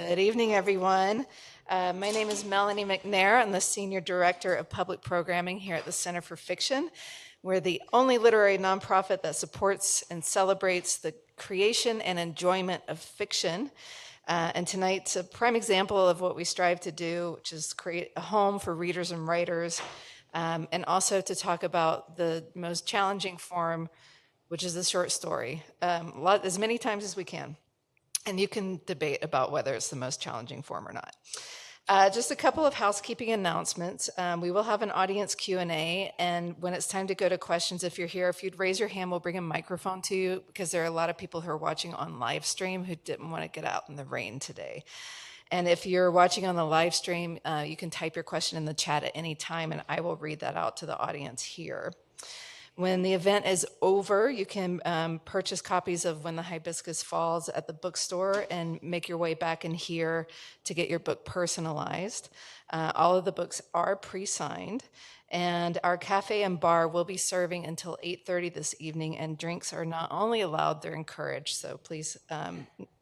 Good evening, everyone. My name is Melanie McNair. I'm the Senior Director of Public Programming here at the Center for Fiction. We're the only literary nonprofit that supports and celebrates the creation and enjoyment of fiction. And tonight's a prime example of what we strive to do, which is create a home for readers and writers, and also to talk about the most challenging form, which is the short story, as many times as we can. And you can debate about whether it's the most challenging form or not. Just a couple of housekeeping announcements. We will have an audience Q&A, and when it's time to go to questions, if you're here, if you'd raise your hand, we'll bring a microphone to you, because there are a lot of people who are watching on live stream who didn't want to get out in the rain today. And if you're watching on the live stream, you can type your question in the chat at any time, and I will read that out to the audience here. When the event is over, you can purchase copies of When the Hibiscus Falls at the bookstore and make your way back in here to get your book personalized. All of the books are pre-signed, and our cafe and bar will be serving until 8:30 this evening, and drinks are not only allowed, they're encouraged, so please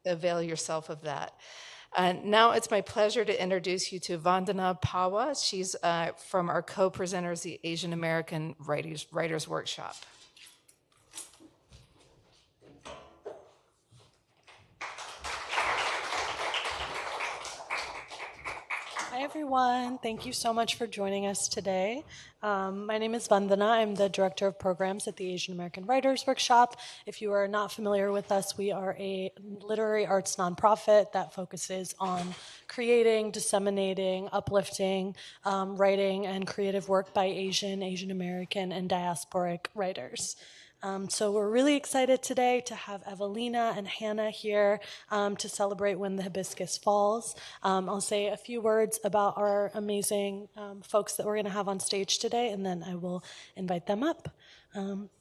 avail yourself of that. Now it's my pleasure to introduce you to Vandana Pawa. She's from our co-presenters, the Asian American Writers Workshop. Hi, everyone. Thank you so much for joining us today. My name is Vandana. I'm the Director of Programs at the Asian American Writers Workshop. If you are not familiar with us, we are a literary arts nonprofit that focuses on creating, disseminating, uplifting, writing, and creative work by Asian American, and diasporic writers. So we're really excited today to have Evelina and Hannah here to celebrate When the Hibiscus Falls. I'll say a few words about our amazing folks that we're going to have on stage today, and then I will invite them up.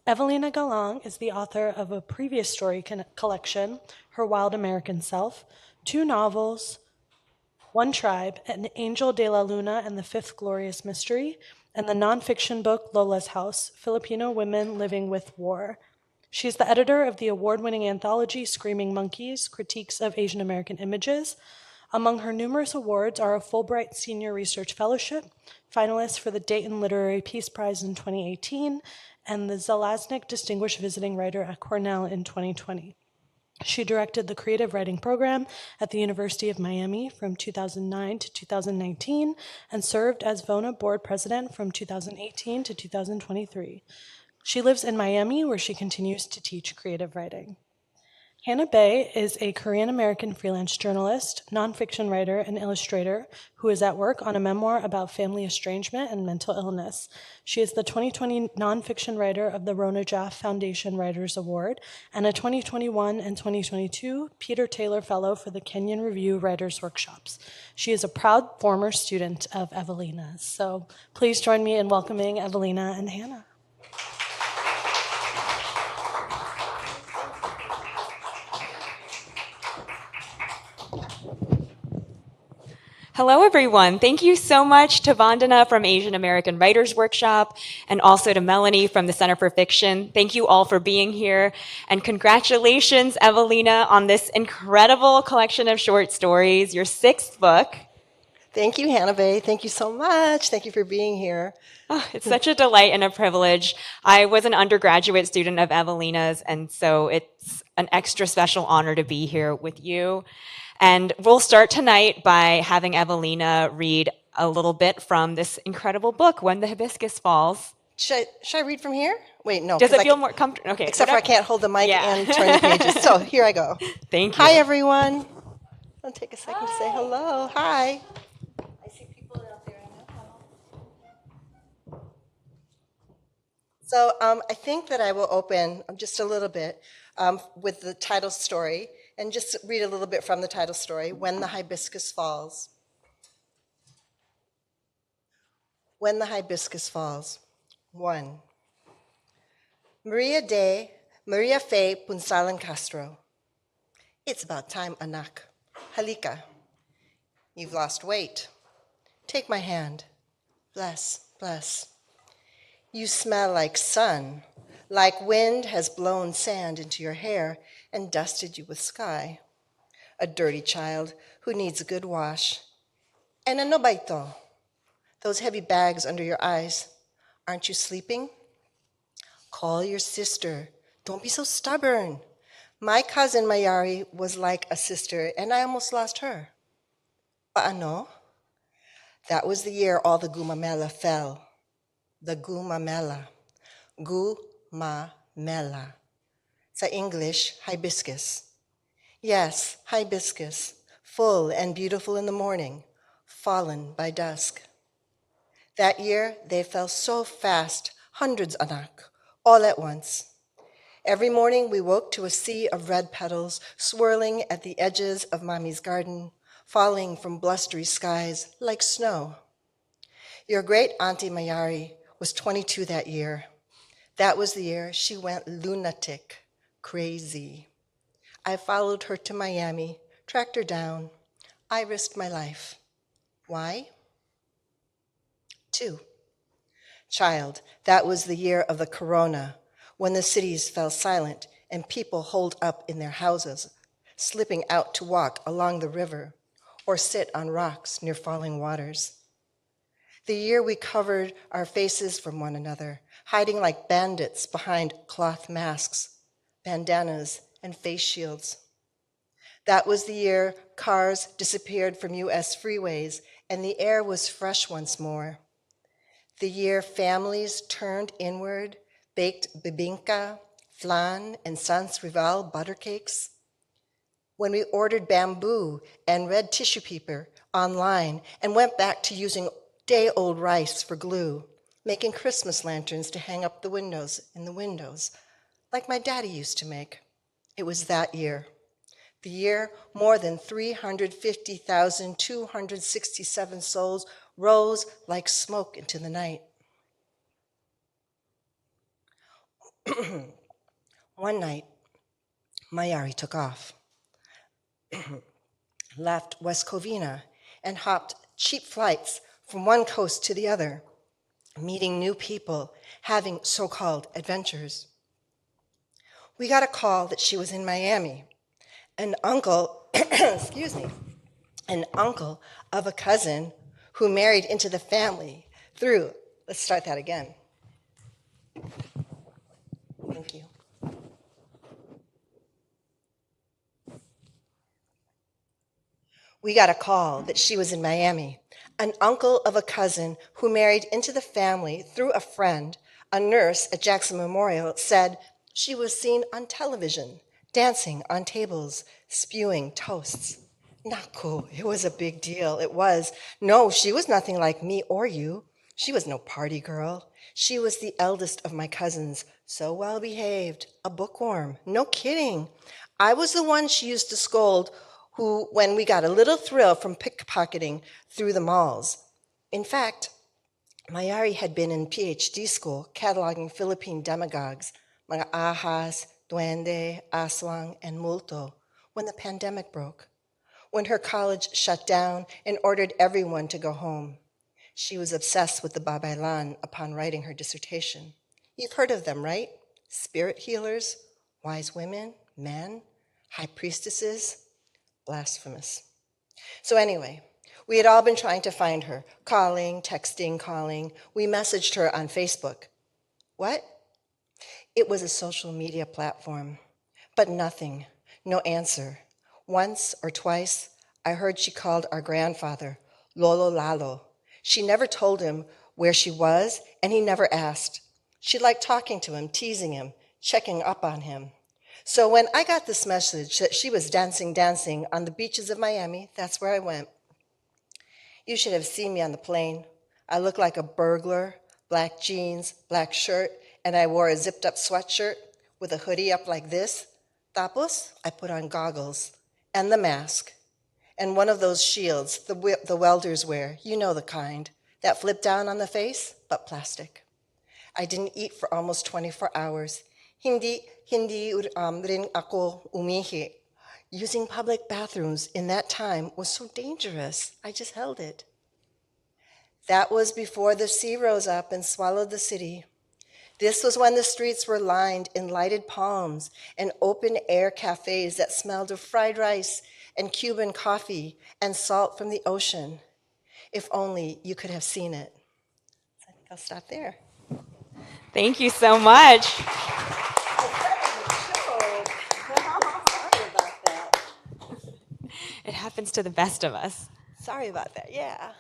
Evelina Galang is the author of a previous story collection, Her Wild American Self, 2 novels, One Tribe, An Angel de la Luna and the Fifth Glorious Mystery, and the nonfiction book Lola's House, Filipino Women Living with War. She's the editor of the award-winning anthology Screaming Monkeys, Critiques of Asian American Images. Among her numerous awards are a Fulbright Senior Research Fellowship, finalist for the Dayton Literary Peace Prize in 2018, and the Zelaznik Distinguished Visiting Writer at Cornell in 2020. She directed the creative writing program at the University of Miami from 2009 to 2019 and served as VONA board president from 2018 to 2023. She lives in Miami, where she continues to teach creative writing. Hannah Bae is a Korean-American freelance journalist, nonfiction writer, and illustrator who is at work on a memoir about family estrangement and mental illness. She is the 2020 nonfiction writer of the Rona Jaff Foundation Writers Award and a 2021 and 2022 Peter Taylor Fellow for the Kenyon Review Writers Workshops. She is a proud former student of Evelina's. So please join me in welcoming Evelina and Hannah. Hello, everyone. Thank you so much to Vandana from Asian American Writers Workshop and also to Melanie from the Center for Fiction. Thank you all for being here. And congratulations, Evelina, on this incredible collection of short stories, your 6th book. Thank you, Hannah Bae. Thank you so much. Thank you for being here. Oh, it's such a delight and a privilege. I was an undergraduate student of Evelina's, and so it's an extra special honor to be here with you. And we'll start tonight by having Evelina read a little bit from this incredible book, When the Hibiscus Falls. Should I read from here? Wait, no. Does it feel more comfortable? Okay. Except for I can't hold the mic and turn the pages. So here I go. Thank you. Hi, everyone. I'll take a second to say hello. Hi. I see people out there. So I think that I will open just a little bit with the title story, and just read a little bit from the title story, When the Hibiscus Falls. When the Hibiscus Falls. 1. Maria Faye Punsalan Castro. It's about time, anak. Halika. You've lost weight. Take my hand. Bless, bless. You smell like sun, like wind has blown sand into your hair and dusted you with sky. a dirty child who needs a good wash. And ano ba ito? Those heavy bags under your eyes. Aren't you sleeping? Call your sister. Don't be so stubborn. My cousin Mayari was like a sister, and I almost lost her. Paano? That was the year all the gumamela fell. The gumamela. Gumamela. Sa English, hibiscus. Yes, hibiscus, full and beautiful in the morning, fallen by dusk. That year, they fell so fast, hundreds anak, all at once. Every morning, we woke to a sea of red petals swirling at the edges of Mommy's garden, falling from blustery skies like snow. Your great Auntie Mayari was 22 that year. That was the year she went lunatic, crazy. I followed her to Miami, tracked her down. I risked my life. Why? 2. Child, that was the year of the corona, when the cities fell silent and people holed up in their houses, slipping out to walk along the river or sit on rocks near falling waters. The year we covered our faces from one another, hiding like bandits behind cloth masks, bandanas, and face shields. That was the year cars disappeared from US freeways and the air was fresh once more. The year families turned inward, baked bibinka, flan, and sans rival butter cakes. When we ordered bamboo and red tissue paper online and went back to using day-old rice for glue, making Christmas lanterns to hang up the windows in the windows, like my daddy used to make. It was that year. The year more than 350,267 souls rose like smoke into the night. One night, Mayari took off, left West Covina, and hopped cheap flights from one coast to the other, meeting new people, having so-called adventures. We got a call that she was in Miami. An uncle, excuse me, an uncle of a cousin who married into the family through, let's start that again. Thank you. We got a call that she was in Miami. An uncle of a cousin who married into the family through a friend, a nurse at Jackson Memorial, said she was seen on television, dancing on tables, spewing toasts. Naku, it was a big deal. It was. No, she was nothing like me or you. She was no party girl. She was the eldest of my cousins, so well behaved, a bookworm. No kidding. I was the one she used to scold when we got a little thrill from pickpocketing through the malls. In fact, Mayari had been in PhD school cataloging Philippine demagogues, mga ahas, duende, aswang, and multo, when the pandemic broke, when her college shut down and ordered everyone to go home. She was obsessed with the babaylan upon writing her dissertation. You've heard of them, right? Spirit healers, wise women, men, high priestesses, blasphemous. So anyway, we had all been trying to find her, calling, texting, calling. We messaged her on Facebook. What? It was a social media platform, but nothing, no answer. Once or twice, I heard she called our grandfather, Lolo Lalo. She never told him where she was, and he never asked. She liked talking to him, teasing him, checking up on him. So when I got this message that she was dancing on the beaches of Miami, that's where I went. You should have seen me on the plane. I looked like a burglar, black jeans, black shirt, and I wore a zipped up sweatshirt with a hoodie up like this. Tapos, I put on goggles and the mask and one of those shields the welders wear, you know the kind, that flip down on the face, but plastic. I didn't eat for almost 24 hours. Hindi rin ako umihi. Using public bathrooms in that time was so dangerous. I just held it. That was before the sea rose up and swallowed the city. This was when the streets were lined in lighted palms and open-air cafes that smelled of fried rice and Cuban coffee and salt from the ocean. If only you could have seen it. I think I'll stop there. Thank you so much. It happens to the best of us. Sorry about that, yeah.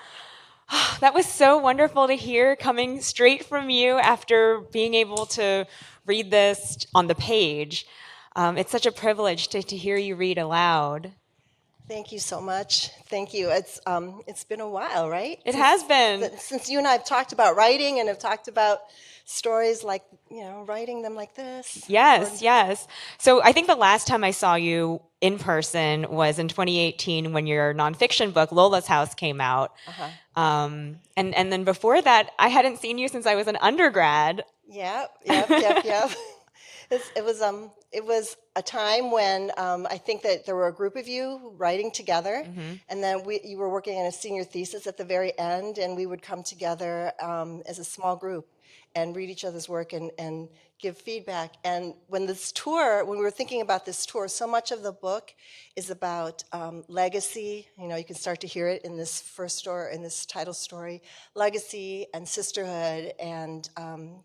That was so wonderful to hear coming straight from you after being able to read this on the page. It's such a privilege to hear you read aloud. Thank you so much. Thank you. It's been a while, right? It has been. Since you and I have talked about writing and have talked about stories like, writing them like this. Yes, yes. So I think the last time I saw you in person was in 2018 when your nonfiction book, Lola's House, came out. Uh-huh. And then before that, I hadn't seen you since I was an undergrad. Yep. It was a time when I think that there were a group of you writing together, and then you were working on a senior thesis at the very end, and we would come together as a small group and read each other's work and give feedback. And when we were thinking about this tour, so much of the book is about legacy. You can start to hear it in this first story, in this title story, legacy and sisterhood and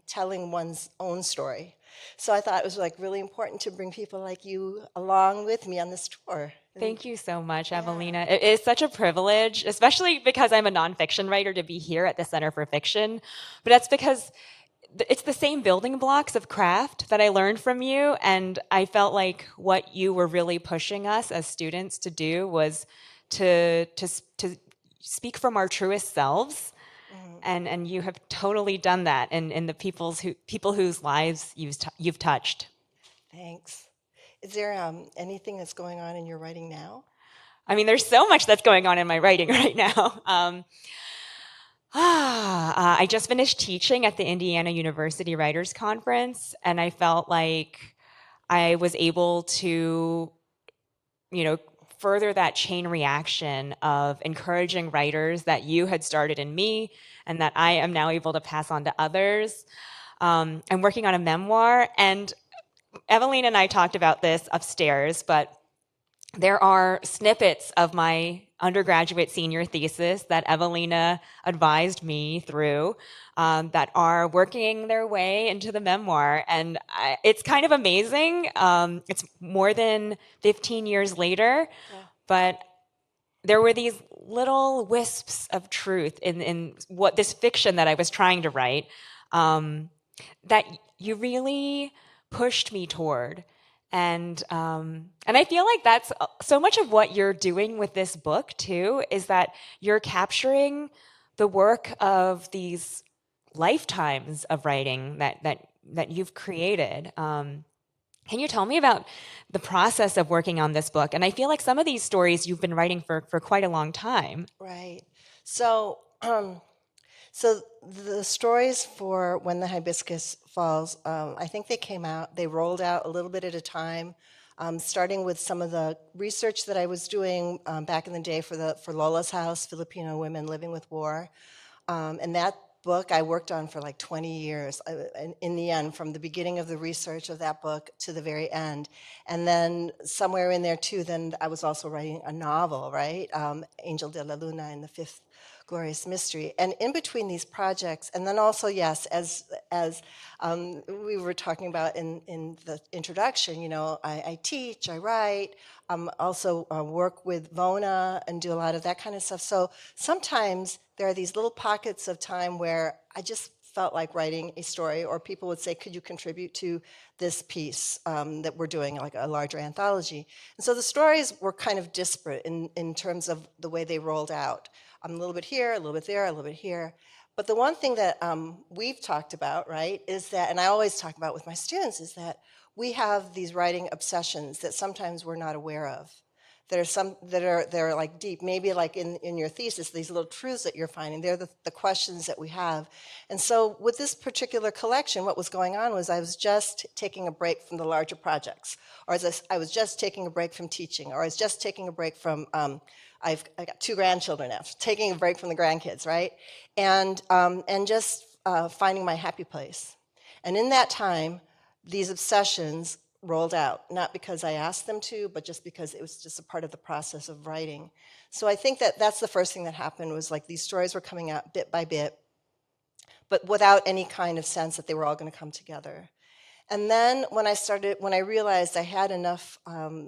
telling one's own story. So I thought it was really important to bring people like you along with me on this tour. Thank you so much, Evelina. It is such a privilege, especially because I'm a nonfiction writer, to be here at the Center for Fiction. But that's because it's the same building blocks of craft that I learned from you, and I felt like what you were really pushing us as students to do was to speak from our truest selves. And you have totally done that in the people whose lives you've touched. Thanks. Is there anything that's going on in your writing now? I mean, there's so much that's going on in my writing right now. I just finished teaching at the Indiana University Writers Conference, and I felt like I was able to, further that chain reaction of encouraging writers that you had started in me and that I am now able to pass on to others. I'm working on a memoir, and Evelina and I talked about this upstairs, but there are snippets of my undergraduate senior thesis that Evelina advised me through that are working their way into the memoir. And it's kind of amazing. It's more than 15 years later, but there were these little wisps of truth in what this fiction that I was trying to write that you really pushed me toward. And I feel like that's so much of what you're doing with this book too, is that you're capturing the work of these lifetimes of writing that you've created. Can you tell me about the process of working on this book? And I feel like some of these stories you've been writing for quite a long time. Right. So the stories for When the Hibiscus Falls, I think they rolled out a little bit at a time, starting with some of the research that I was doing back in the day for Lola's House, Filipino Women Living with War. And that book I worked on for like 20 years, in the end, from the beginning of the research of that book to the very end. And then somewhere in there too, then I was also writing a novel, right? Angel de la Luna and the Fifth Glorious Mystery. And in between these projects, and then also, yes, as we were talking about in the introduction, I teach, I write, also work with Vona and do a lot of that kind of stuff. So sometimes there are these little pockets of time where I just felt like writing a story, or people would say, could you contribute to this piece that we're doing, like a larger anthology? And so the stories were kind of disparate in terms of the way they rolled out. A little bit here, a little bit there, a little bit here. But the one thing that we've talked about, right, is that, and I always talk about with my students, is that we have these writing obsessions that sometimes we're not aware of. There are some that are like deep, maybe like in your thesis, these little truths that you're finding. They're the questions that we have. And so with this particular collection, what was going on was I was just taking a break from the larger projects, or I was just taking a break from teaching, or I was just taking a break from, I got 2 grandchildren now, taking a break from the grandkids, right? And just finding my happy place. And in that time, these obsessions rolled out, not because I asked them to, but just because it was just a part of the process of writing. So I think that that's the first thing that happened, was like these stories were coming out bit by bit, but without any kind of sense that they were all going to come together. And then when I realized I had enough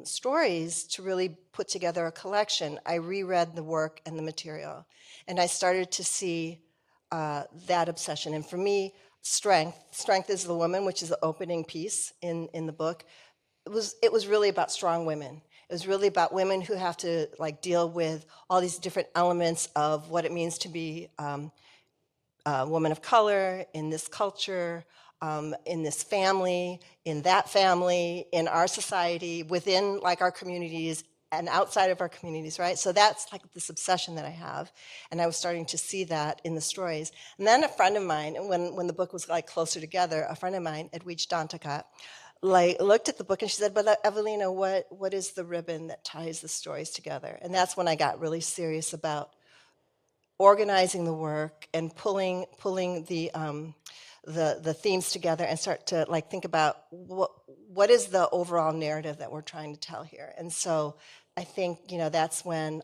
stories to really put together a collection, I reread the work and the material. And I started to see that obsession. And for me, strength is the woman, which is the opening piece in the book. It was really about strong women. It was really about women who have to like deal with all these different elements of what it means to be a woman of color in this culture, in this family, in that family, in our society, within like our communities and outside of our communities, right? So that's like this obsession that I have, and I was starting to see that in the stories. And then a friend of mine, when the book was like closer together, a friend of mine, Edwidge Dantakat, like looked at the book and she said, "But Evelina, what is the ribbon that ties the stories together?" And that's when I got really serious about organizing the work and pulling the themes together and start to like think about what is the overall narrative that we're trying to tell here. And so I think that's when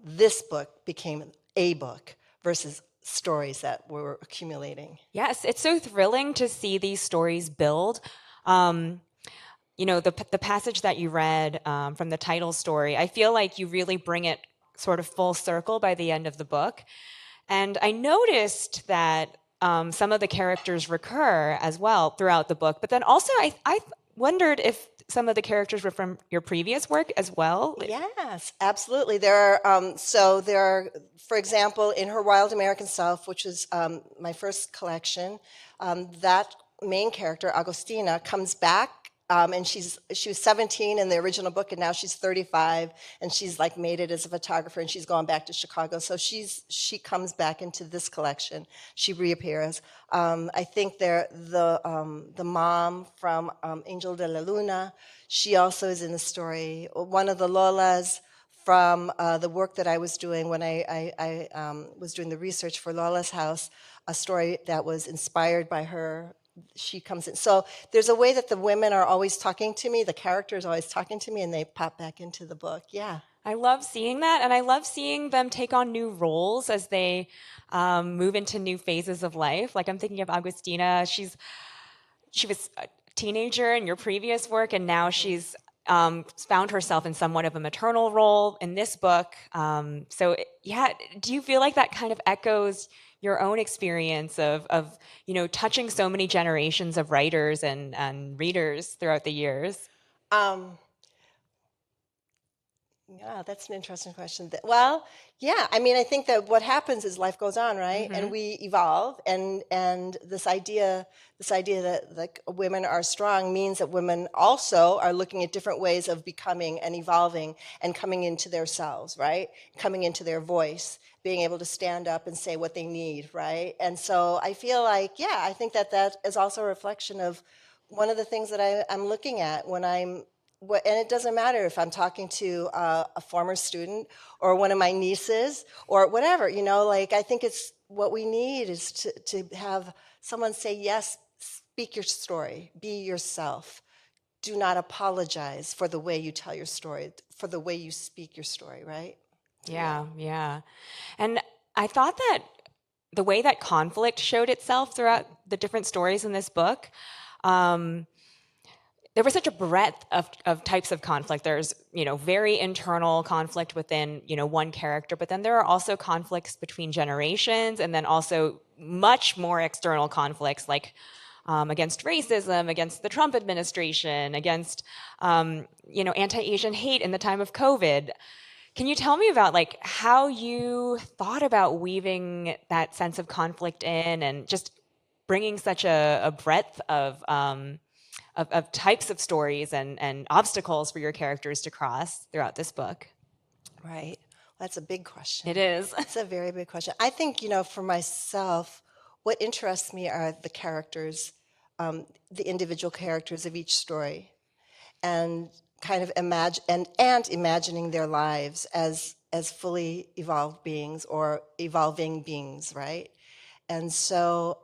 this book became a book versus stories that were accumulating. Yes, it's so thrilling to see these stories build. The passage that you read from the title story, I feel like you really bring it sort of full circle by the end of the book. And I noticed that some of the characters recur as well throughout the book. But then also I wondered if some of the characters were from your previous work as well. Yes, absolutely. There are, for example, in Her Wild American Self, which is my first collection, that main character, Agostina, comes back. And she was 17 in the original book, and now she's 35, and she's like made it as a photographer, and she's gone back to Chicago. So she comes back into this collection. She reappears. I think the mom from Angel de la Luna, she also is in the story. One of the Lolas from the work that I was doing when I was doing the research for Lola's House, a story that was inspired by her. She comes in. So there's a way that the women are always talking to me, the characters are always talking to me, and they pop back into the book. Yeah. I love seeing that, and I love seeing them take on new roles as they move into new phases of life. Like I'm thinking of Agustina. She was a teenager in your previous work, and now she's found herself in somewhat of a maternal role in this book. Do you feel like that kind of echoes your own experience of touching so many generations of writers and readers throughout the years? Yeah, that's an interesting question. Well, yeah, I mean, I think that what happens is life goes on, right? Mm-hmm. And we evolve, and this idea that like women are strong means that women also are looking at different ways of becoming and evolving and coming into their selves, right? Coming into their voice, being able to stand up and say what they need, right? And so I feel like, yeah, I think that is also a reflection of one of the things that I'm looking at when and it doesn't matter if I'm talking to a former student or one of my nieces or whatever, like I think it's what we need is to have someone say, yes, speak your story, be yourself. Do not apologize for the way you tell your story, for the way you speak your story, right? Yeah. And I thought that the way that conflict showed itself throughout the different stories in this book, there was such a breadth of types of conflict. There's, very internal conflict within, one character, but then there are also conflicts between generations, and then also much more external conflicts like against racism, against the Trump administration, against, anti-Asian hate in the time of COVID. Can you tell me about like how you thought about weaving that sense of conflict in and just bringing such a breadth of types of stories and obstacles for your characters to cross throughout this book? Right. That's a big question. It is. It's a very big question. I think, for myself, what interests me are the characters, the individual characters of each story, and kind of imagining their lives as fully evolved beings or evolving beings, right? And so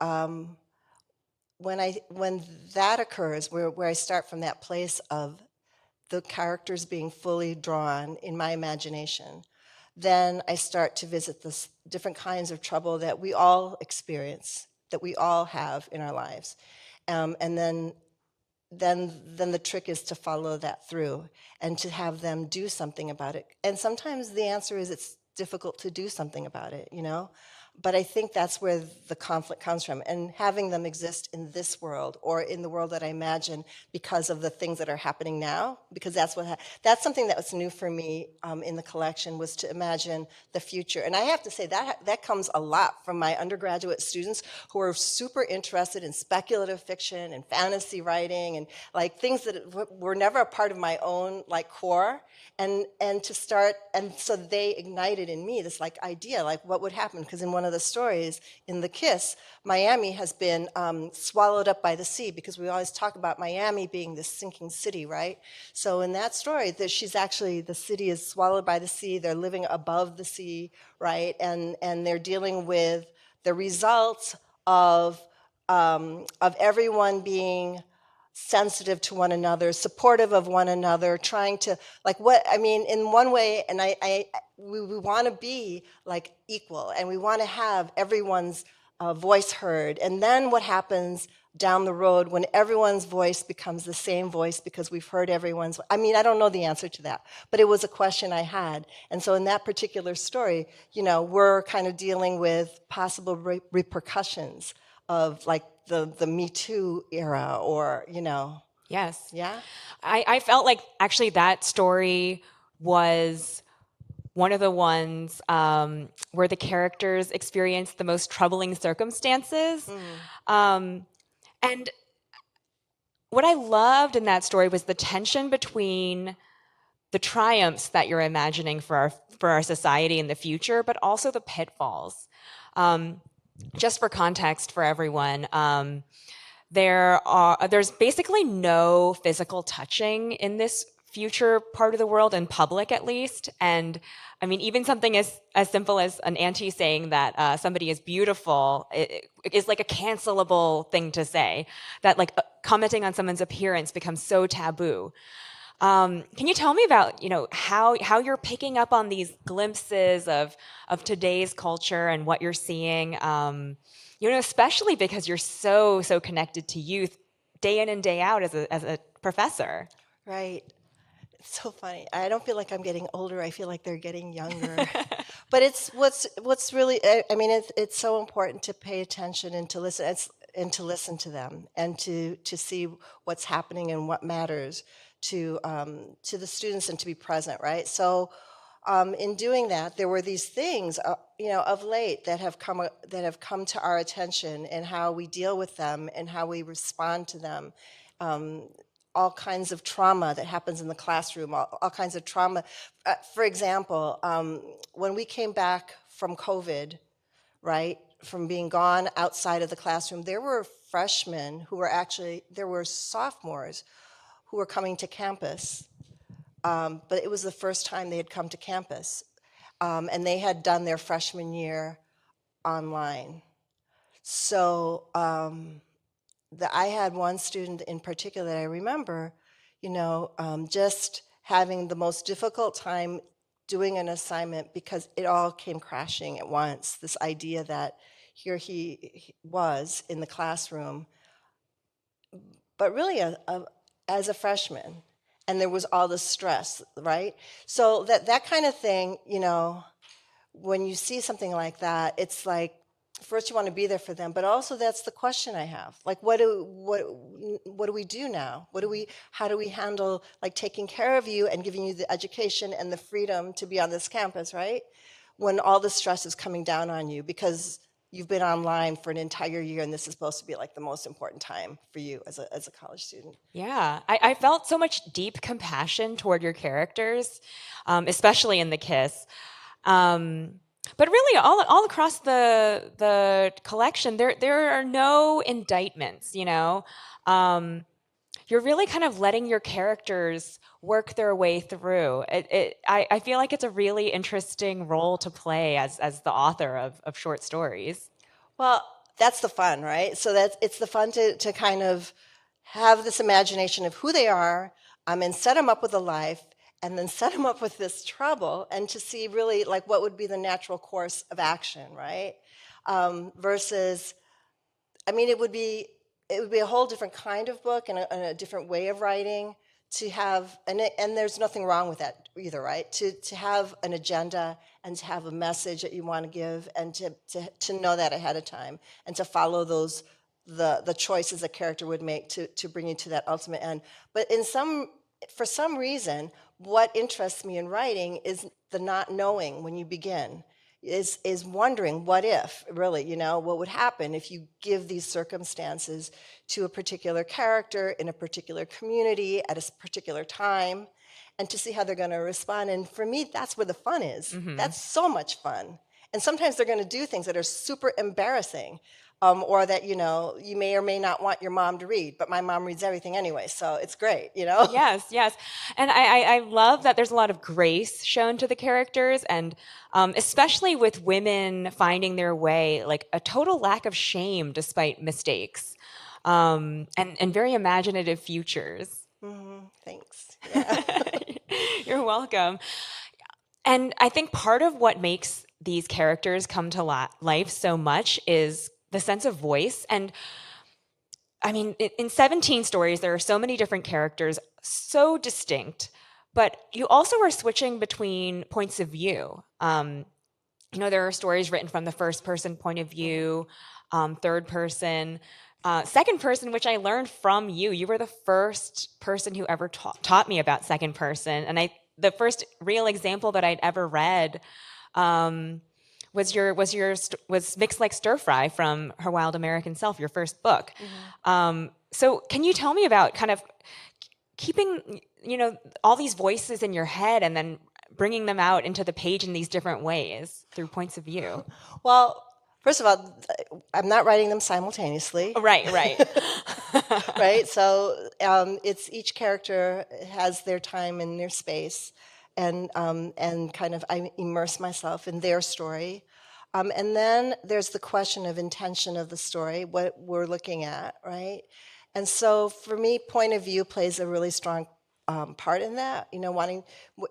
when that occurs, where I start from that place of the characters being fully drawn in my imagination, then I start to visit the different kinds of trouble that we all experience, that we all have in our lives. And then the trick is to follow that through and to have them do something about it. And sometimes the answer is it's difficult to do something about it, you know? But I think that's where the conflict comes from. And having them exist in this world or in the world that I imagine because of the things that are happening now, because that's something that was new for me in the collection, was to imagine the future. And I have to say that comes a lot from my undergraduate students who are super interested in speculative fiction and fantasy writing and like things that were never a part of my own like core. And so they ignited in me this like idea, like what would happen? Because in one of the stories, in The Kiss, Miami has been swallowed up by the sea, because we always talk about Miami being this sinking city, right? So in that story, the city is swallowed by the sea. They're living above the sea, right? And they're dealing with the results of everyone being sensitive to one another, supportive of one another, trying to in one way, and we want to be like equal, and we want to have everyone's voice heard. And then what happens down the road when everyone's voice becomes the same voice because we've heard everyone's? I don't know the answer to that, but it was a question I had. And so in that particular story, we're kind of dealing with possible repercussions of like the Me Too era, or Yes. yeah. I felt like actually that story was one of the ones where the characters experienced the most troubling circumstances. And what I loved in that story was the tension between the triumphs that you're imagining for our society in the future, but also the pitfalls. Just for context for everyone, there's basically no physical touching in this future part of the world, in public at least. And even something as simple as an auntie saying that somebody is beautiful it is like a cancelable thing to say. That commenting on someone's appearance becomes so taboo. Can you tell me about how you're picking up on these glimpses of today's culture and what you're seeing? Especially because you're so connected to youth day in and day out as a professor. Right. It's so funny. I don't feel like I'm getting older. I feel like they're getting younger. But it's what's really. It's so important to pay attention and to listen. To listen to them and to see what's happening and what matters to the students, and to be present. Right. So. In doing that, there were these things, of late that have come to our attention, and how we deal with them and how we respond to them. All kinds of trauma that happens in the classroom, all kinds of trauma. For example, when we came back from COVID, right, from being gone outside of the classroom, there were sophomores who were coming to campus. But it was the first time they had come to campus, and they had done their freshman year online. So I had one student in particular that I remember, just having the most difficult time doing an assignment because it all came crashing at once. This idea that here he was in the classroom, but really as a freshman. And there was all this stress, right? So that kind of thing, when you see something like that, it's like, first you want to be there for them, but also that's the question I have. Like, what do we do now? How do we handle like taking care of you and giving you the education and the freedom to be on this campus, right? When all the stress is coming down on you because you've been online for an entire year, and this is supposed to be like the most important time for you as a college student. Yeah, I felt so much deep compassion toward your characters, especially in The Kiss. But really, all across the collection, there are no indictments. You're really kind of letting your characters work their way through. I feel like it's a really interesting role to play as the author of short stories. Well, that's the fun, right? So it's the fun to kind of have this imagination of who they are, and set them up with a life, and then set them up with this trouble, and to see really like what would be the natural course of action, right? Versus, I mean, it would be a whole different kind of book and a different way of writing to have, and there's nothing wrong with that either, right? To have an agenda and to have a message that you want to give, and to know that ahead of time, and to follow those the choices a character would make to bring you to that ultimate end. But for some reason, what interests me in writing is the not knowing when you begin. Is wondering what if, really, what would happen if you give these circumstances to a particular character in a particular community at a particular time, and to see how they're going to respond. And for me, that's where the fun is. That's so much fun. And sometimes they're going to do things that are super embarrassing, or that, you may or may not want your mom to read, but my mom reads everything anyway, so it's great, Yes, yes. And I love that there's a lot of grace shown to the characters, and especially with women finding their way, like a total lack of shame despite mistakes, and very imaginative futures. Thanks. Yeah. You're welcome. And I think part of what makes these characters come to life so much is the sense of voice. And I mean, in 17 stories, there are so many different characters, so distinct, but you also are switching between points of view. There are stories written from the first person point of view, third person, second person, which I learned from you. You were the first person who ever taught me about second person. And the first real example that I'd ever read was Mixed Like Stir Fry from Her Wild American Self, your first book. So can you tell me about kind of keeping, all these voices in your head and then bringing them out into the page in these different ways through points of view? Well, first of all, I'm not writing them simultaneously. Right. Right? So it's each character has their time and their space, and kind of I immerse myself in their story. And then there's the question of intention of the story, what we're looking at, right? And so for me, point of view plays a really strong part in that. Wanting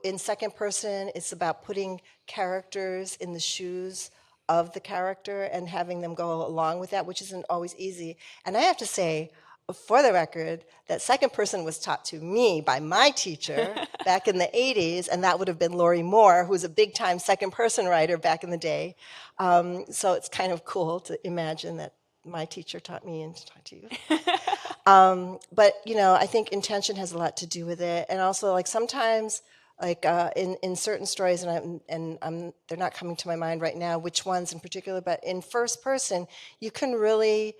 in second person, it's about putting characters in the shoes of the character and having them go along with that, which isn't always easy. And I have to say, for the record, that second person was taught to me by my teacher back in the 80s, and that would have been Lori Moore, who was a big-time second person writer back in the day. So it's kind of cool to imagine that my teacher taught me and taught to you. But, I think intention has a lot to do with it. And also, like, sometimes, like in certain stories, and they're not coming to my mind right now, which ones in particular, but in first person, you can really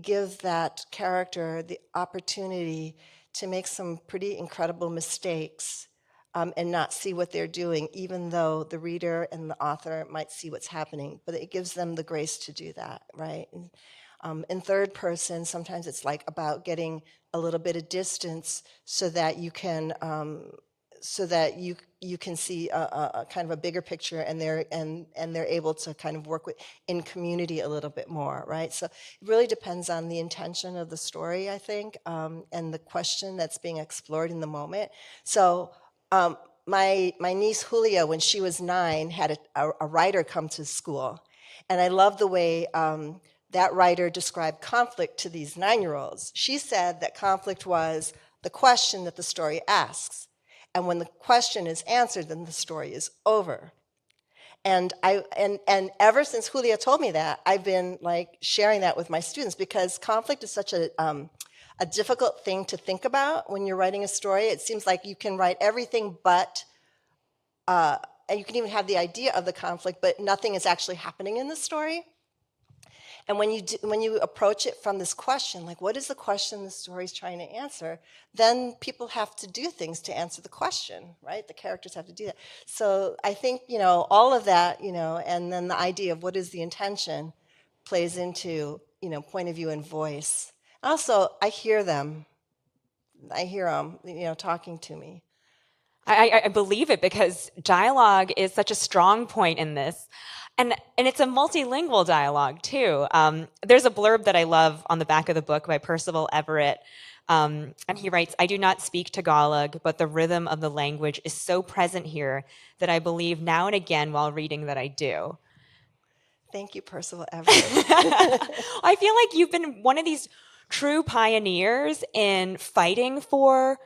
give that character the opportunity to make some pretty incredible mistakes, and not see what they're doing, even though the reader and the author might see what's happening. But it gives them the grace to do that, right? And, in third person, sometimes it's like about getting a little bit of distance so that you can see a kind of a bigger picture, and they're able to kind of work in community a little bit more, right? So it really depends on the intention of the story, I think, and the question that's being explored in the moment. So my niece Julia, when she was 9, had a writer come to school, and I love the way that writer described conflict to these 9-year-olds. She said that conflict was the question that the story asks. And when the question is answered, then the story is over. And ever since Julia told me that, I've been like sharing that with my students, because conflict is such a difficult thing to think about when you're writing a story. It seems like you can write everything but, and you can even have the idea of the conflict, but nothing is actually happening in the story. And when you approach it from this question, like, what is the question the story's trying to answer, then people have to do things to answer the question, right? The characters have to do that. So I think, all of that, and then the idea of what is the intention plays into, point of view and voice. Also, I hear them. Talking to me. I believe it, because dialogue is such a strong point in this. And it's a multilingual dialogue too. There's a blurb that I love on the back of the book by Percival Everett, and he writes, "I do not speak Tagalog, but the rhythm of the language is so present here that I believe now and again while reading that I do." Thank you, Percival Everett. I feel like you've been one of these true pioneers in fighting for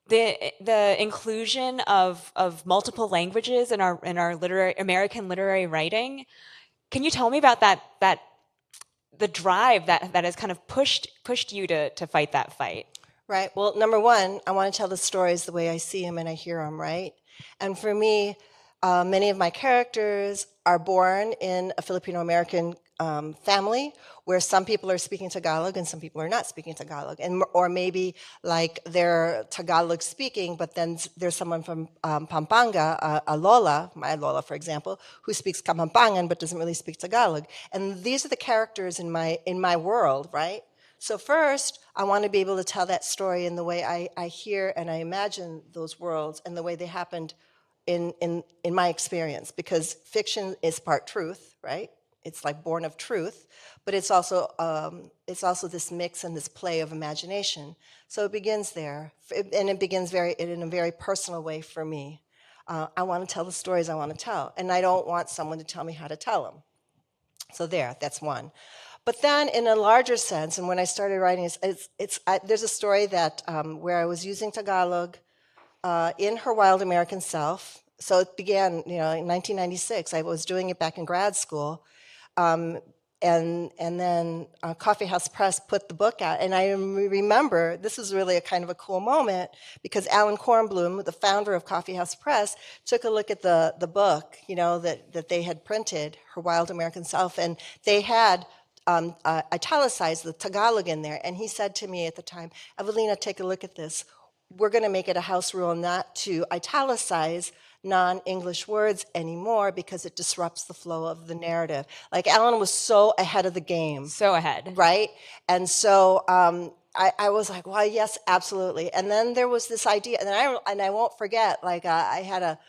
the inclusion of multiple languages in our American literary writing. Can you tell me about that the drive that has kind of pushed you to fight that fight? Right. Well, number one, I want to tell the stories the way I see them and I hear them, right? And for me, many of my characters are born in a Filipino American family where some people are speaking Tagalog and some people are not speaking Tagalog, and or maybe like they're Tagalog speaking, but then there's someone from Pampanga, a Lola, my Lola, for example, who speaks Kapampangan but doesn't really speak Tagalog. And these are the characters in my world, right? So first, I want to be able to tell that story in the way I hear and I imagine those worlds and the way they happened in my experience, because fiction is part truth, right? It's like born of truth, but it's also this mix and this play of imagination. So it begins there, and it begins in a very personal way for me. I want to tell the stories I want to tell, and I don't want someone to tell me how to tell them. So that's one. But then, in a larger sense, and when I started writing, there's a story that where I was using Tagalog in Her Wild American Self. So it began, in 1996. I was doing it back in grad school, and then Coffee House Press put the book out. And I remember this is really a kind of a cool moment because Alan Kornblum, the founder of Coffee House Press, took a look at the book, that they had printed, Her Wild American Self, and they had italicized the Tagalog in there. And he said to me at the time, "Evelina, take a look at this. We're going to make it a house rule not to italicize non-English words anymore because it disrupts the flow of the narrative." Like Alan was so ahead of the game. So ahead. Right? And so I was like, well, yes, absolutely. And then there was this idea, and I won't forget, like I had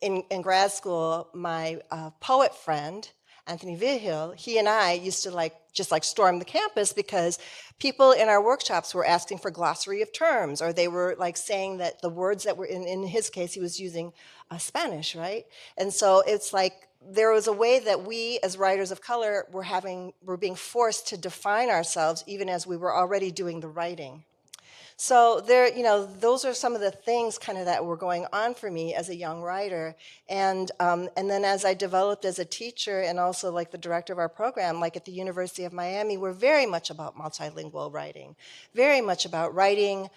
in grad school, my poet friend, Anthony Vigil, he and I used to just storm the campus because people in our workshops were asking for glossary of terms, or they were saying that the words that were in his case, he was using Spanish, right? And so it's like there was a way that we as writers of color were being forced to define ourselves even as we were already doing the writing. So those are some of the things kind of that were going on for me as a young writer. And then as I developed as a teacher and also like the director of our program, like at the University of Miami, we're very much about multilingual writing, very much about writing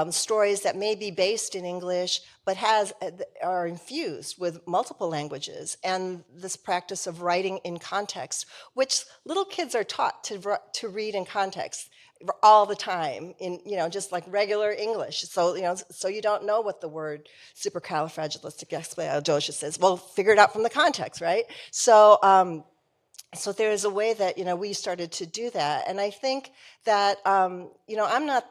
stories that may be based in English, but are infused with multiple languages, and this practice of writing in context, which little kids are taught to read in context all the time in just like regular English. So so you don't know what the word supercalifragilisticexpialidocious is. Well, figure it out from the context, right? So so there is a way that we started to do that, and I think that I'm not.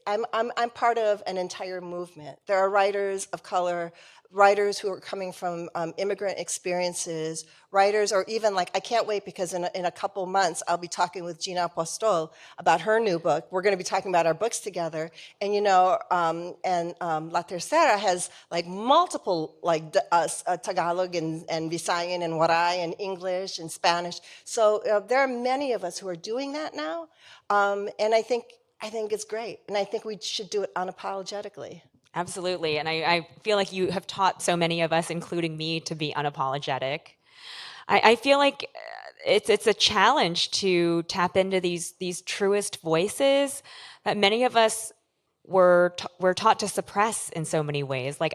I'm part of an entire movement. There are writers of color, writers who are coming from immigrant experiences, writers, or even I can't wait because in a couple months I'll be talking with Gina Apostol about her new book. We're going to be talking about our books together, and La Tercera has multiple Tagalog and Visayan and Waray and English and Spanish. So there are many of us who are doing that now, and I think it's great, and I think we should do it unapologetically. Absolutely. And I feel like you have taught so many of us, including me, to be unapologetic. I feel like it's a challenge to tap into these truest voices that many of us were taught to suppress in so many ways. Like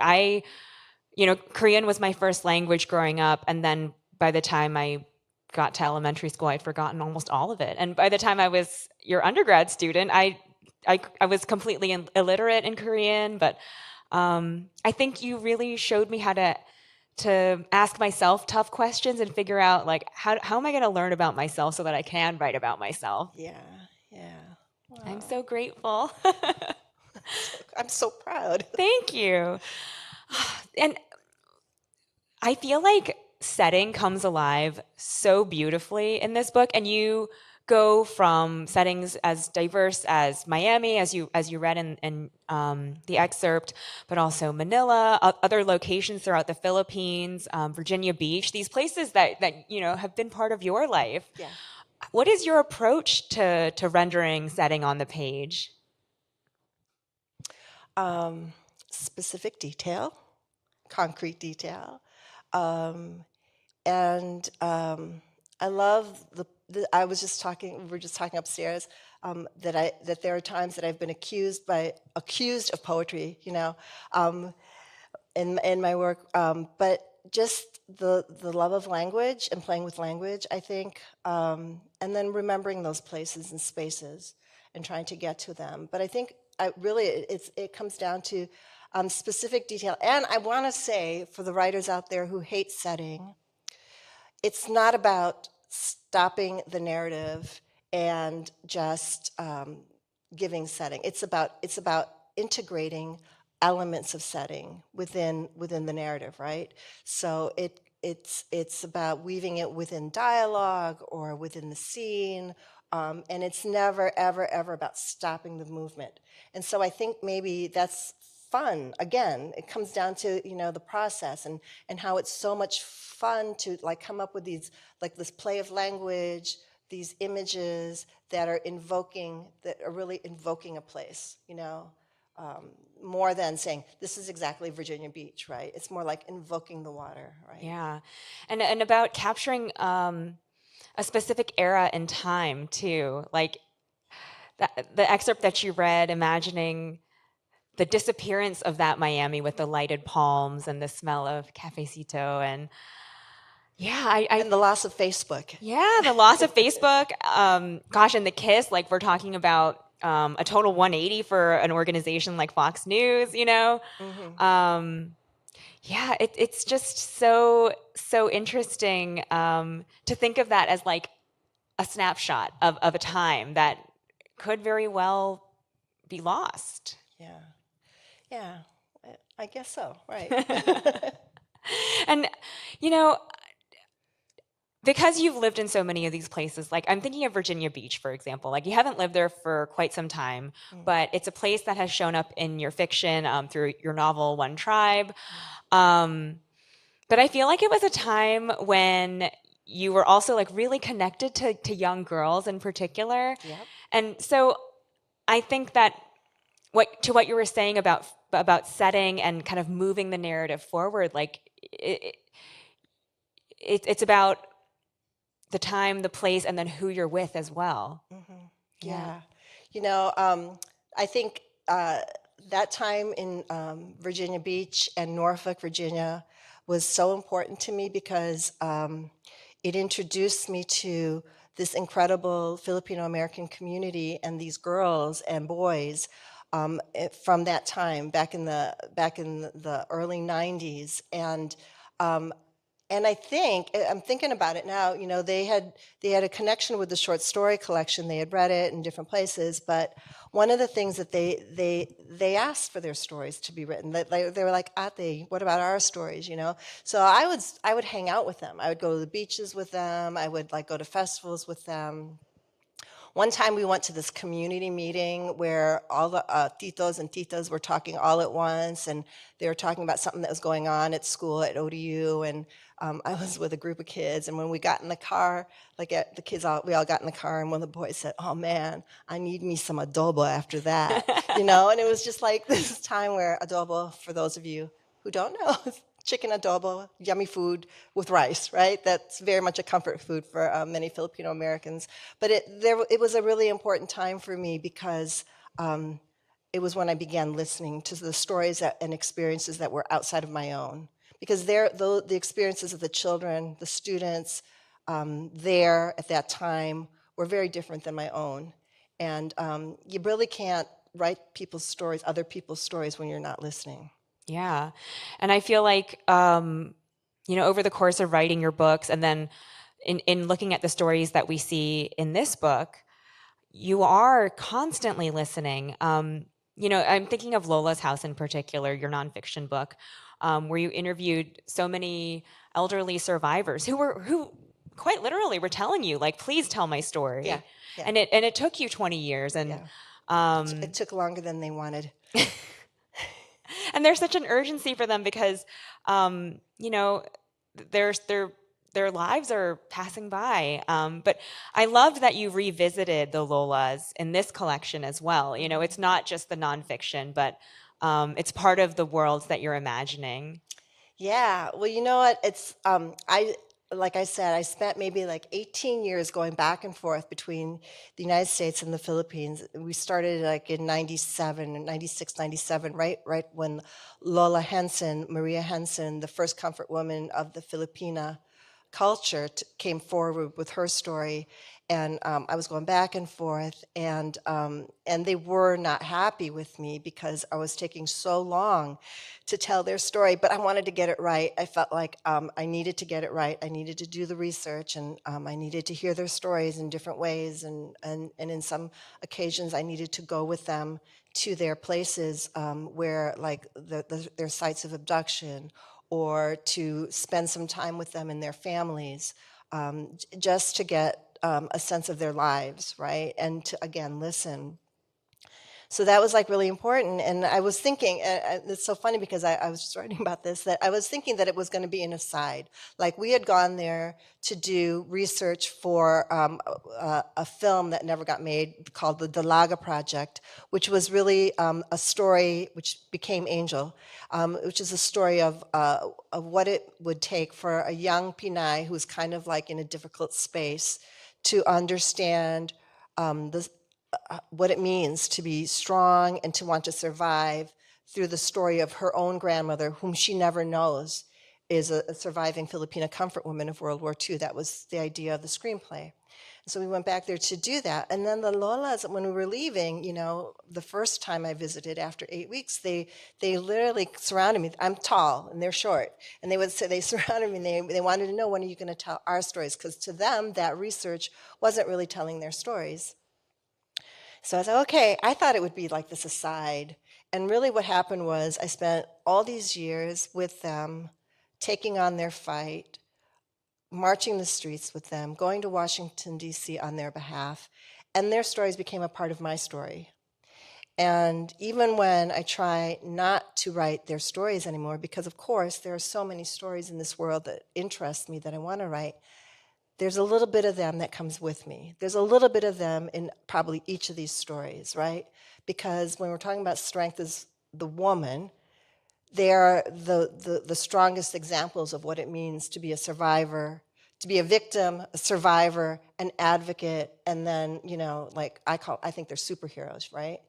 Korean was my first language growing up, and then by the time I got to elementary school, I'd forgotten almost all of it. And by the time I was your undergrad student, I was completely illiterate in Korean, but I think you really showed me how to ask myself tough questions and figure out how am I going to learn about myself so that I can write about myself. Yeah. Wow. I'm so grateful. I'm so proud. Thank you. And I feel like setting comes alive so beautifully in this book, and you go from settings as diverse as Miami, as you read in the excerpt, but also Manila, other locations throughout the Philippines, Virginia Beach, these places that have been part of your life. Yeah. What is your approach to rendering setting on the page? Specific detail, concrete detail. And I love I was just talking, we were just talking upstairs, that there are times that I've been accused of poetry, in my work, but just the love of language and playing with language, I think, and then remembering those places and spaces and trying to get to them. But I think it comes down to specific detail. And I want to say, for the writers out there who hate setting, it's not about stopping the narrative and just giving setting. It's about integrating elements of setting within the narrative, right? So it's about weaving it within dialogue or within the scene, and it's never ever about stopping the movement. And so I think maybe that's fun. Again, it comes down to the process and how it's so much fun to like come up with these, like this play of language, these images that are really invoking a place, more than saying this is exactly Virginia Beach, right? It's more like invoking the water, right? Yeah, and about capturing a specific era in time too, like the excerpt that you read, imagining the disappearance of that Miami with the lighted palms and the smell of cafecito, and and the loss of Facebook. Yeah, the loss of Facebook. Gosh, and the kiss, like we're talking about a total 180 for an organization like Fox News, Mm-hmm. It's just so interesting to think of that as like a snapshot of a time that could very well be lost. Yeah, I guess so, right. And, because you've lived in so many of these places, like I'm thinking of Virginia Beach, for example. Like you haven't lived there for quite some time, but it's a place that has shown up in your fiction through your novel, One Tribe. But I feel like it was a time when you were also like really connected to young girls in particular. Yep. And so I think that what you were saying about setting and kind of moving the narrative forward, like it's about the time, the place, and then who you're with as well. Mm-hmm. Yeah. I think that time in Virginia Beach and Norfolk, Virginia, was so important to me because it introduced me to this incredible Filipino American community and these girls and boys from that time back in the early 90s. And I think I'm thinking about it now. They had a connection with the short story collection. They had read it in different places, but one of the things that they asked for their stories to be written. They were like, "Ate, what about our stories?" So I would hang out with them. I would go to the beaches with them. I would like go to festivals with them. One time we went to this community meeting where all the titos and titas were talking all at once, and they were talking about something that was going on at school at ODU, and I was with a group of kids, and when we got in the car, we all got in the car, and one of the boys said, "Oh man, I need me some adobo after that," and it was just like this time where adobo, for those of you who don't know, chicken adobo, yummy food with rice, right? That's very much a comfort food for many Filipino Americans. But it was a really important time for me because it was when I began listening to the stories and experiences that were outside of my own. Because the experiences of the children, the students there at that time were very different than my own. And you really can't write other people's stories when you're not listening. Yeah. And I feel like, over the course of writing your books and then in looking at the stories that we see in this book, you are constantly listening. I'm thinking of Lola's House in particular, your nonfiction book, where you interviewed so many elderly survivors who quite literally were telling you, like, please tell my story. Yeah, yeah. And it took you 20 years, and It took longer than they wanted. and there's such an urgency for them because, there's their lives are passing by. But I love that you revisited the Lolas in this collection as well. It's not just the nonfiction, but it's part of the worlds that you're imagining. Yeah, well, you know what? It's like I said, I spent maybe like 18 years going back and forth between the United States and the Philippines. We started like in 97, 96, 97, right when Maria Henson, the first comfort woman of the Filipina culture, came forward with her story. And I was going back and forth, and they were not happy with me because I was taking so long to tell their story, but I wanted to get it right. I felt like I needed to get it right. I needed to do the research, and I needed to hear their stories in different ways, and in some occasions I needed to go with them to their places where, like, their sites of abduction, or to spend some time with them and their families, just to get a sense of their lives, right? And to, again, listen. So that was like really important. And I was thinking, it's so funny because I was just writing about this, that I was thinking that it was going to be an aside. Like, we had gone there to do research for a film that never got made called the Dalaga Project, which was really a story which became Angel, which is a story of what it would take for a young Pinay who's kind of like in a difficult space to understand what it means to be strong and to want to survive through the story of her own grandmother, whom she never knows is a surviving Filipina comfort woman of World War II. That was the idea of the screenplay. So we went back there to do that. And then the Lolas, when we were leaving, the first time I visited after 8 weeks, they literally surrounded me. I'm tall and they're short. And they would say, they surrounded me and they wanted to know, when are you going to tell our stories? Because to them, that research wasn't really telling their stories. So I said, okay, I thought it would be like this aside. And really what happened was I spent all these years with them, taking on their fight, marching the streets with them, going to Washington, D.C. on their behalf, and their stories became a part of my story. And even when I try not to write their stories anymore, because of course there are so many stories in this world that interest me that I want to write, there's a little bit of them that comes with me. There's a little bit of them in probably each of these stories, right? Because when we're talking about strength as the woman, they are the strongest examples of what it means to be a survivor, to be a victim, a survivor, an advocate, and then, like I think they're superheroes, right?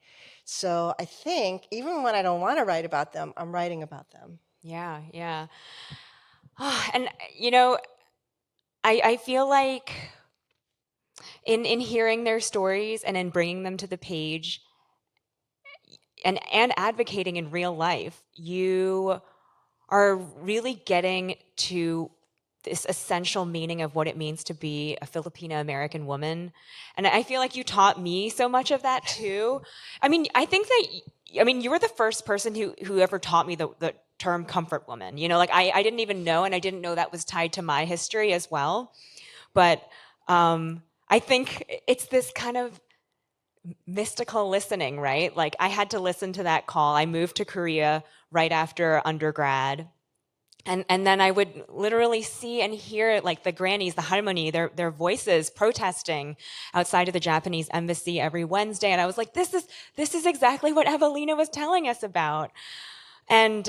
So I think even when I don't want to write about them, I'm writing about them. Yeah, yeah. And, I feel like in hearing their stories and in bringing them to the page and advocating in real life, you are really getting to this essential meaning of what it means to be a Filipina American woman. And I feel like you taught me so much of that too. I mean, I think that, you were the first person who ever taught me the term comfort woman. Like I didn't even know, and I didn't know that was tied to my history as well. But I think it's this kind of mystical listening, right? Like, I had to listen to that call. I moved to Korea right after undergrad. And then I would literally see and hear, like, the grannies, the harmony, their voices protesting outside of the Japanese embassy every Wednesday. And I was like, this is exactly what Evelina was telling us about. And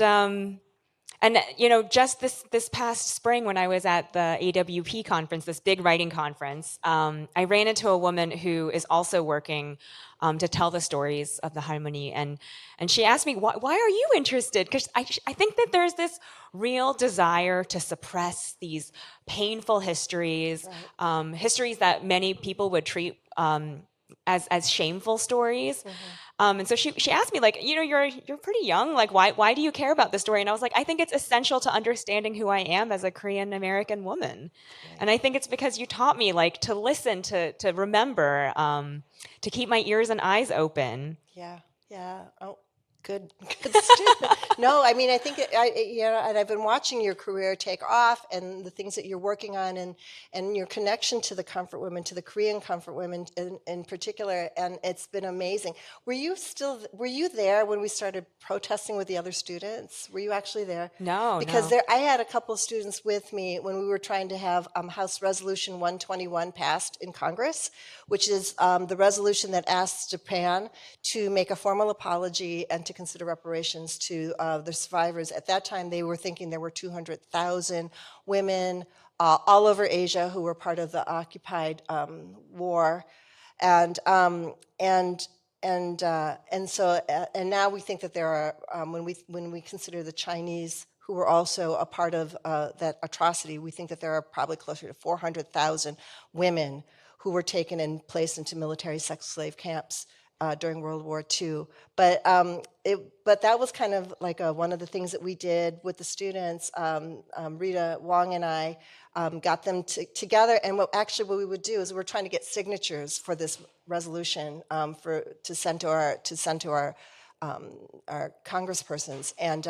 just this past spring when I was at the AWP conference, this big writing conference, I ran into a woman who is also working to tell the stories of the harmony. And she asked me, why are you interested? Because I think that there's this real desire to suppress these painful histories, right. Histories that many people would treat as shameful stories. Mm-hmm. And so she asked me, like, you're pretty young. Like, why do you care about this story? And I was like, I think it's essential to understanding who I am as a Korean American woman. Right. And I think it's because you taught me, like, to listen, to remember, to keep my ears and eyes open. Yeah. Yeah. Oh, good, good student. No, I mean, I think and I've been watching your career take off, and the things that you're working on, and your connection to the comfort women, to the Korean comfort women in particular, and it's been amazing. Were you there when we started protesting with the other students? Were you actually there? No, Because no. I had a couple of students with me when we were trying to have House Resolution 121 passed in Congress, which is the resolution that asks Japan to make a formal apology and to consider reparations to the survivors. At that time, they were thinking there were 200,000 women all over Asia who were part of the occupied war, and and now we think that there are when we consider the Chinese who were also a part of that atrocity, we think that there are probably closer to 400,000 women who were taken and placed into military sex slave camps during World War II. But that was kind of like one of the things that we did with the students. Rita Wong and I got them together, and what we would do is we're trying to get signatures for this resolution to send to our congresspersons, and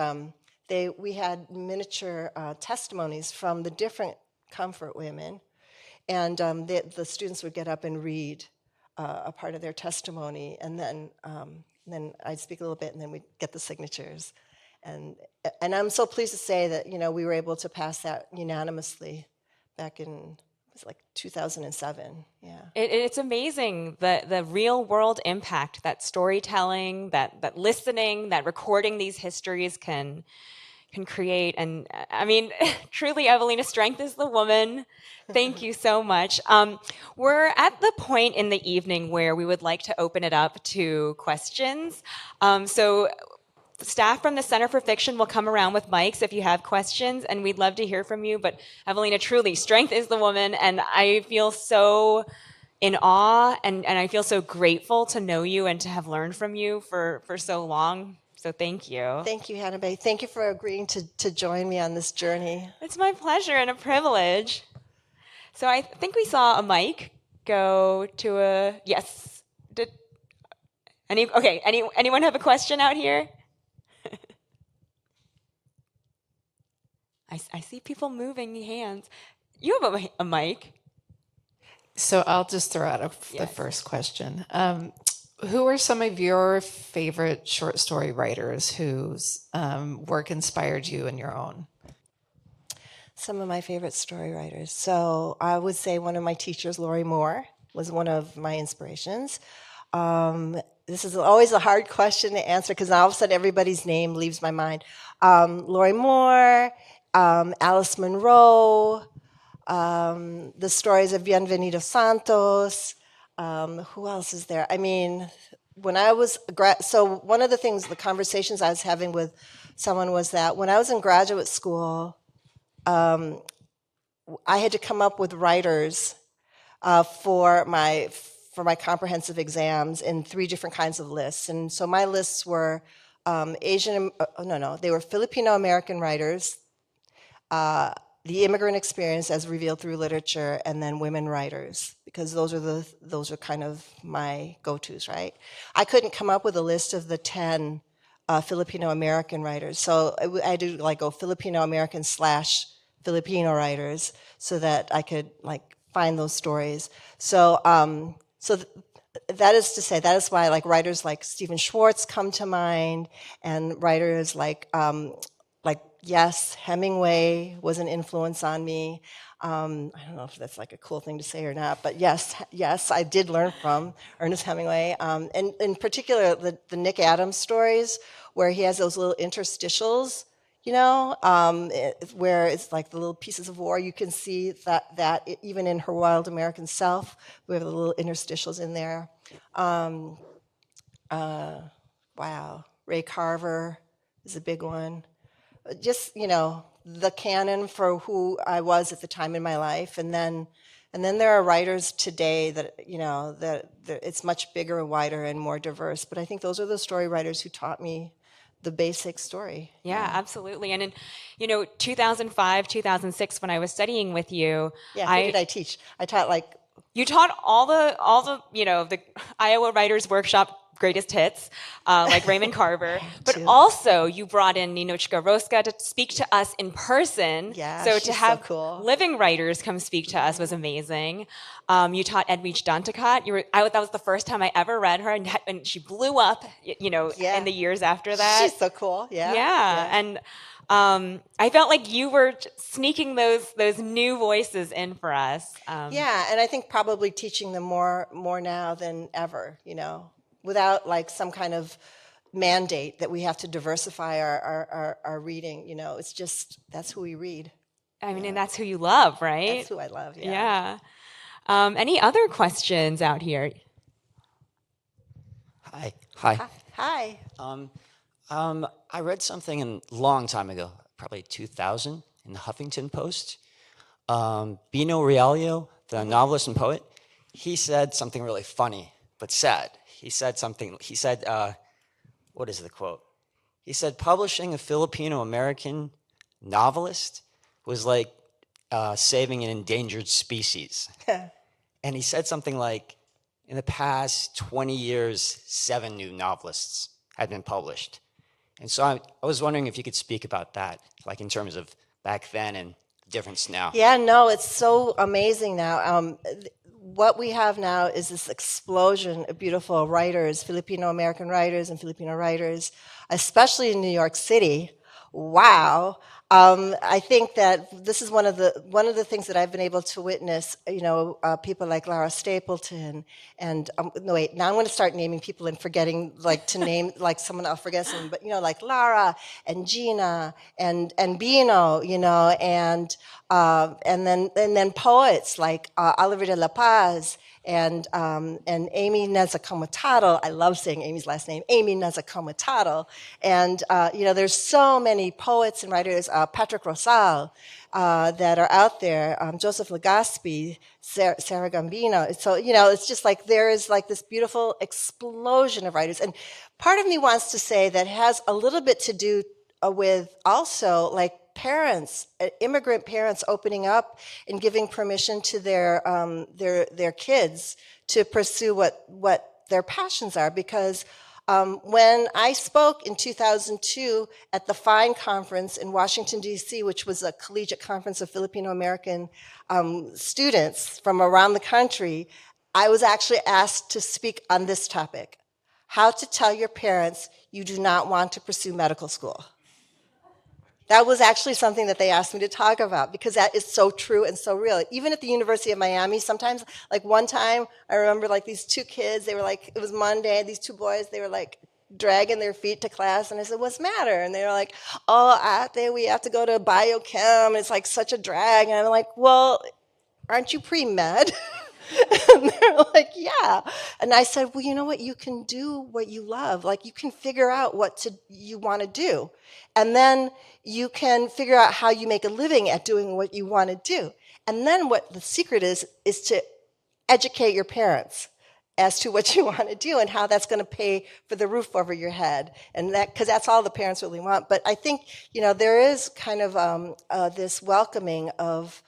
we had miniature testimonies from the different comfort women, and the students would get up and read a part of their testimony, and then I'd speak a little bit, and then we'd get the signatures. And I'm so pleased to say that, we were able to pass that unanimously back in, it was like 2007, yeah. It's amazing the real world impact that storytelling, that listening, that recording these histories can create. And I mean, truly, Evelina, strength is the woman. Thank you so much. We're at the point in the evening where we would like to open it up to questions. So staff from the Center for Fiction will come around with mics if you have questions, and we'd love to hear from you. But Evelina, truly, strength is the woman, and I feel so in awe, and I feel so grateful to know you and to have learned from you for so long. So thank you. Thank you, Hannah Bay. Thank you for agreeing to join me on this journey. It's my pleasure and a privilege. So I think we saw a mic go to a, yes. Anyone have a question out here? I see people moving hands. You have a mic. So I'll just throw out the first question. Who are some of your favorite short story writers whose work inspired you in your own? Some of my favorite story writers. So I would say one of my teachers, Lori Moore, was one of my inspirations. This is always a hard question to answer because all of a sudden everybody's name leaves my mind. Lori Moore, Alice Munro, the stories of Bienvenido Santos. Who else is there? I mean, when I was, so one of the conversations I was having with someone was that when I was in graduate school, I had to come up with writers for my comprehensive exams in 3 different kinds of lists. And so my lists were they were Filipino-American writers, the immigrant experience as revealed through literature, and then women writers, because those are kind of my go-tos, right? I couldn't come up with a list of the 10 Filipino-American writers, so I had to go Filipino-American / Filipino writers so that I could find those stories. So that is to say, that is why writers like Stephen Schwartz come to mind, and writers like yes, Hemingway was an influence on me. I don't know if that's a cool thing to say or not, but yes, I did learn from Ernest Hemingway. And in particular, the Nick Adams stories, where he has those little interstitials, where it's the little pieces of war. You can see that even in Her Wild American Self, we have the little interstitials in there. Wow, Ray Carver is a big one. Just, the canon for who I was at the time in my life. And then there are writers today that, that it's much bigger and wider and more diverse. But I think those are the story writers who taught me the basic story. Yeah, absolutely. And in, 2005, 2006, when I was studying with you. Yeah, who did I teach? I taught You taught all the the Iowa Writers Workshop greatest hits, like Raymond Carver. But too. also, you brought in Ninochka Roska to speak to us in person. Yeah, so she's to so have cool. living writers come speak to us was amazing. You taught Edwidge Danticat. That was the first time I ever read her, and she blew up, Yeah. in the years after that. She's so cool. Yeah. Yeah, and I felt like you were sneaking those new voices in for us. Yeah, and I think probably teaching them more now than ever, without like some kind of mandate that we have to diversify our reading. It's just that's who we read. I mean, and that's who you love, right? That's who I love. Yeah. Yeah. Any other questions out here? Hi. Hi. I read something a long time ago, probably 2000, in the Huffington Post. Bino Realio, the novelist and poet, he said something really funny but sad. He said, what is the quote? He said, publishing a Filipino-American novelist was like saving an endangered species. And he said something like, in the past 20 years, 7 new novelists had been published. And so I was wondering if you could speak about that, like in terms of back then and the difference now. Yeah, no, it's so amazing now. What we have now is this explosion of beautiful writers, Filipino-American writers and Filipino writers, especially in New York City. Wow. I think that this is one of the things that I've been able to witness. People like Lara Stapleton, and no wait, now I'm going to start naming people and forgetting to name like someone I'll forget some, but like Lara and Gina and Bino, and then poets like Oliver de la Paz and Amy Nezakomatado. I love saying Amy's last name, Amy Nezakomatado. And, there's so many poets and writers, Patrick Rosal, that are out there, Joseph Legaspi, Sarah Gambino. So, it's just like there is like this beautiful explosion of writers. And part of me wants to say that has a little bit to do with also like parents, immigrant parents opening up and giving permission to their kids to pursue what their passions are. Because when I spoke in 2002 at the FINE conference in Washington, D.C., which was a collegiate conference of Filipino-American students from around the country, I was actually asked to speak on this topic: how to tell your parents you do not want to pursue medical school. That was actually something that they asked me to talk about, because that is so true and so real. Even at the University of Miami, sometimes, like one time, I remember like these 2 kids, they were like, it was Monday, these 2 boys, they were like dragging their feet to class, and I said, what's the matter? And they were like, we have to go to biochem, it's like such a drag. And I'm like, well, aren't you pre-med? And they're like, yeah. And I said, well, you know what? You can do what you love. Like, you can figure out what you want to do. And then you can figure out how you make a living at doing what you want to do. And then what the secret is to educate your parents as to what you want to do and how that's going to pay for the roof over your head. And that, because that's all the parents really want. But I think, there is kind of this welcoming of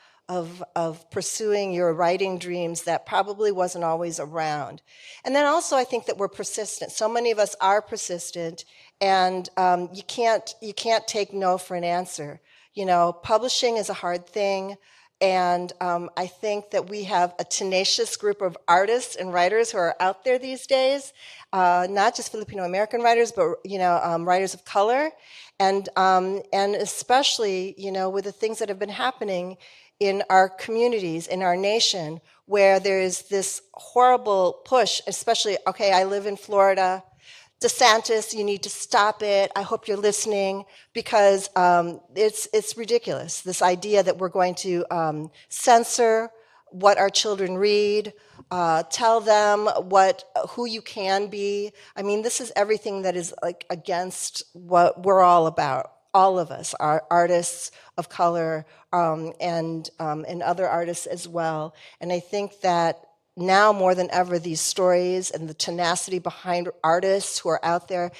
pursuing your writing dreams that probably wasn't always around. And then also I think that we're persistent. So many of us are persistent, and you can't take no for an answer. Publishing is a hard thing, and I think that we have a tenacious group of artists and writers who are out there these days, not just Filipino-American writers, but writers of color, and especially with the things that have been happening in our communities, in our nation, where there is this horrible push, especially, okay, I live in Florida. DeSantis, you need to stop it. I hope you're listening, because it's ridiculous, this idea that we're going to censor what our children read, tell them who you can be. I mean, this is everything that is like against what we're all about. All of us, our artists of color, and other artists as well. And I think that now more than ever, these stories and the tenacity behind artists who are out there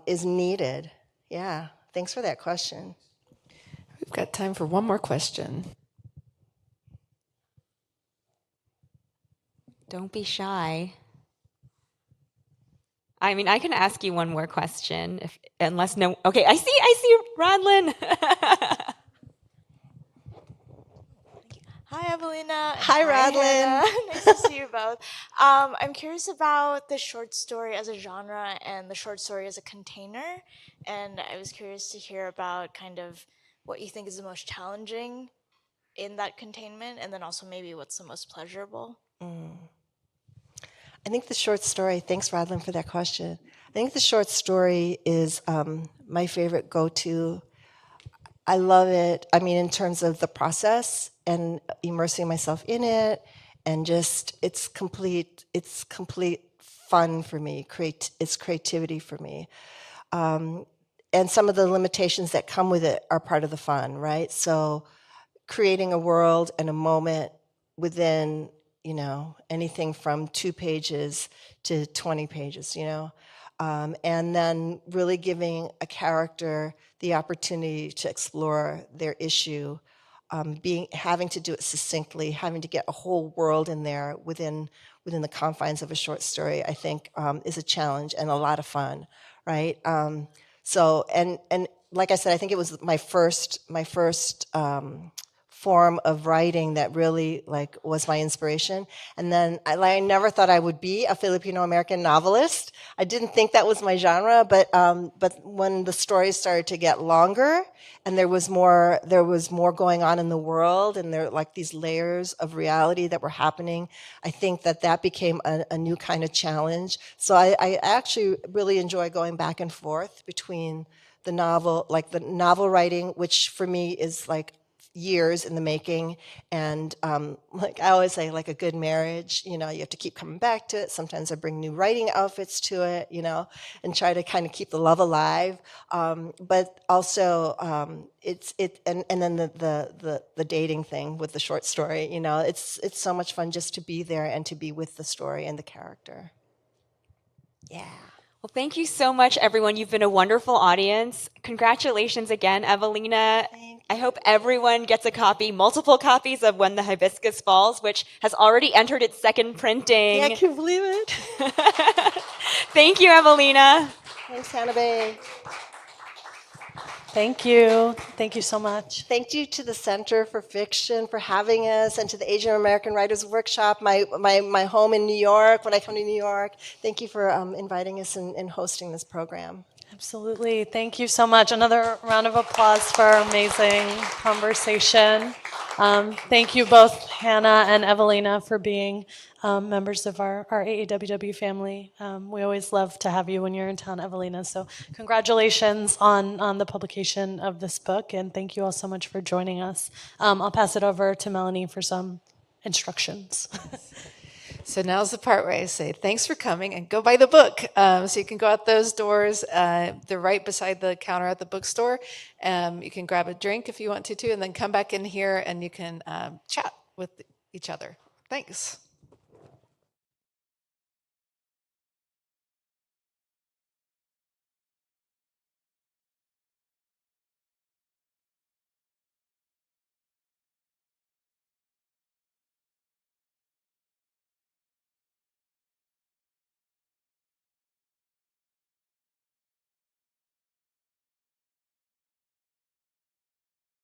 is needed. Yeah, thanks for that question. We've got time for one more question. Don't be shy. I mean, I can ask you one more question, unless no. Okay, I see, Rodlin. Hi, Evelina. And Hi, Rodlin. Hannah. Nice to see you both. I'm curious about the short story as a genre and the short story as a container. And I was curious to hear about kind of what you think is the most challenging in that containment, and then also maybe what's the most pleasurable. I think the short story, thanks, Rodlin, for that question. I think the short story is my favorite go-to. I love it, I mean, in terms of the process and immersing myself in it, and just it's complete fun for me. It's creativity for me. And some of the limitations that come with it are part of the fun, right? So creating a world and a moment within, anything from 2 pages to 20 pages, and then really giving a character the opportunity to explore their issue, having to do it succinctly, having to get a whole world in there within the confines of a short story, I think is a challenge and a lot of fun, right? So and like I said, I think it was my first form of writing that really was my inspiration. And then I never thought I would be a Filipino American novelist. I didn't think that was my genre, but when the stories started to get longer and there was more going on in the world, and there were these layers of reality that were happening, I think that became a new kind of challenge. So I actually really enjoy going back and forth between the novel writing, which for me is years in the making, and I always say, like a good marriage, you have to keep coming back to it. Sometimes I bring new writing outfits to it, and try to kind of keep the love alive. But also, and then the dating thing with the short story, it's so much fun just to be there and to be with the story and the character. Yeah. Well, thank you so much, everyone. You've been a wonderful audience. Congratulations again, Evelina. I hope everyone gets a copy, multiple copies of When the Hibiscus Falls, which has already entered its second printing. Yeah, I can't believe it. Thank you, Evelina. Thanks, Hannah Bay. Thank you. Thank you so much. Thank you to the Center for Fiction for having us, and to the Asian American Writers Workshop, my home in New York, when I come to New York. Thank you for inviting us and hosting this program. Absolutely. Thank you so much. Another round of applause for our amazing conversation. Thank you both, Hannah and Evelina, for being members of our AAWW family. We always love to have you when you're in town, Evelina. So congratulations on the publication of this book, and thank you all so much for joining us. I'll pass it over to Melanie for some instructions. So now's the part where I say, thanks for coming, and go buy the book. So you can go out those doors. They're right beside the counter at the bookstore. You can grab a drink if you want to, too, and then come back in here and you can chat with each other. Thanks.